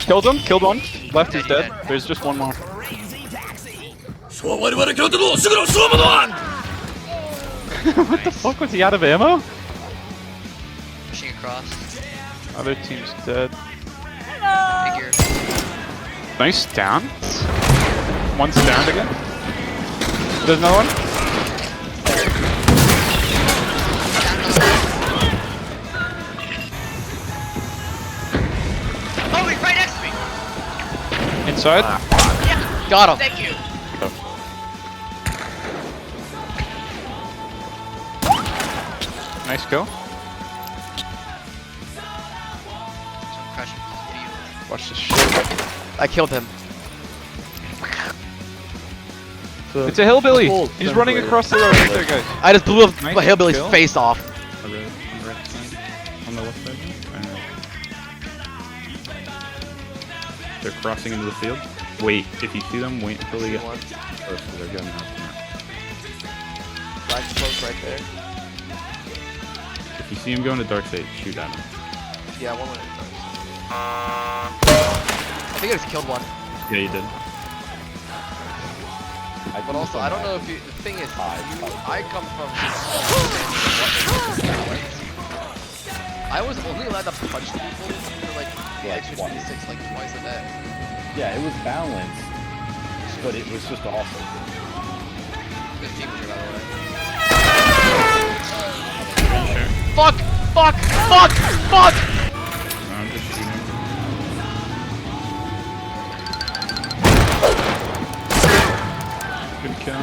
Killed him, killed one. Left is dead. There's just one more. What the fuck, was he out of ammo? Pushing across. Other team's dead. Figure. Nice, down. One's downed again. There's another one. Oh, he's right next to me! Inside. Yeah! Got him! Thank you! Nice kill. Watch this shit. I killed him. It's a hillbilly! He's running across the road right there, guys. I just blew Nice a hillbilly's kill. face off. On the right side. On the left side. They're crossing into the field. Wait, if you see them, wait until they get close, so they're getting out. Black close right there. If you see him go into dark side, shoot at him. Yeah, one went in dark I think I just killed one. Yeah, you did. But also, I don't know if you. The thing is, I come from. I was only allowed to punch people for like the extra 26 like twice a day. Yeah, it was balanced, but it was just awesome. This team was by the way. Fuck! Fuck! Fuck! Fuck! No, I'm just shooting. Good kill.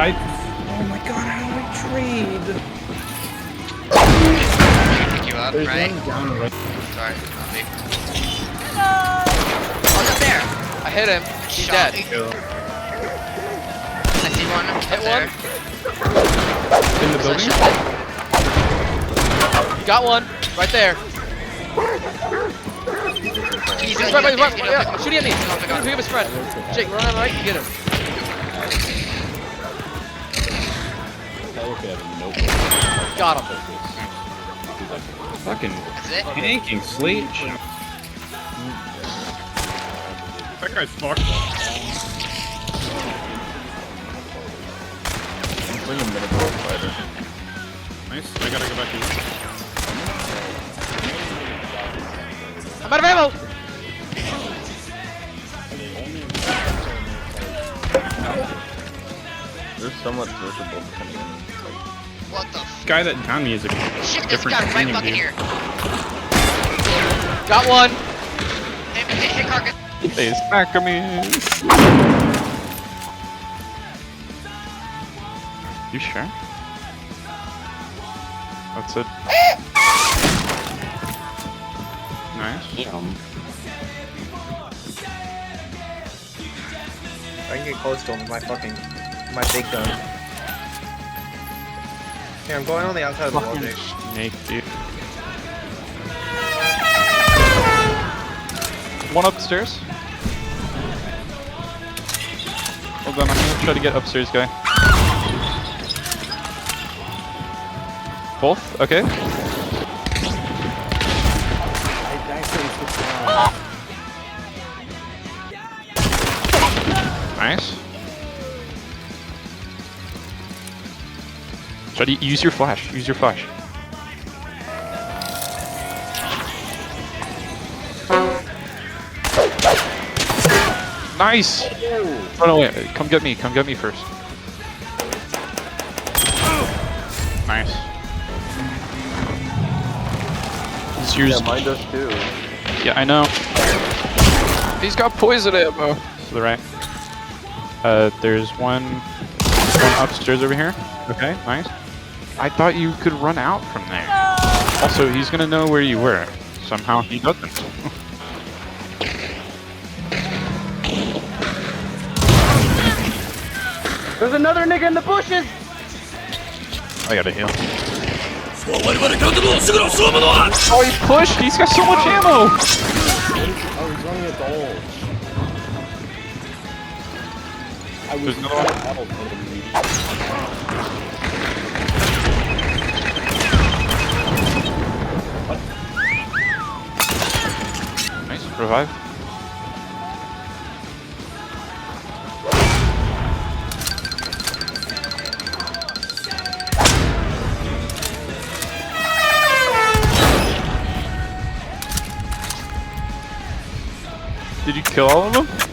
Oh my god, how do I trade? Pick you up, There's right? one down right. Sorry, not me. Oh, up there! I hit him. He's dead. I see one. Hit one. In the building? Got one. Right there. He's right. Yeah, shooting at me. Pick up his friend. Jake, run on the right and get him. Got him. Fucking That's it? tanking slate. That guy's fucked. Bring a minute for a fighter. Nice. I gotta go back in. I'm out of ammo! They're somewhat searchable depending on What the Guy that downed me is a shit? This different guy's right human fucking being. here. Got one. Hit carcass. They smack me. You sure? That's it. Nice. I can get close to him with my big gun. Here, I'm going on the outside of the wall, Fucking Jake. snake, dude. One upstairs. Hold on, I'm gonna try to get upstairs, guy. Both? Okay. Nice. Try to use your flash. Use your flash. Nice! Run away. Come get me. Come get me first. Nice. It's yours. Yeah, mine does too. Yeah, I know. He's got poison ammo. To the right. There's one upstairs over here. Okay, nice. I thought you could run out from there. Also, he's gonna know where you were. Somehow he doesn't. There's another nigga in the bushes! I gotta heal. Oh, he's pushed! He's got so much ammo! Oh, he's running a dole. I was There's another one. Revive. Did you kill all of them?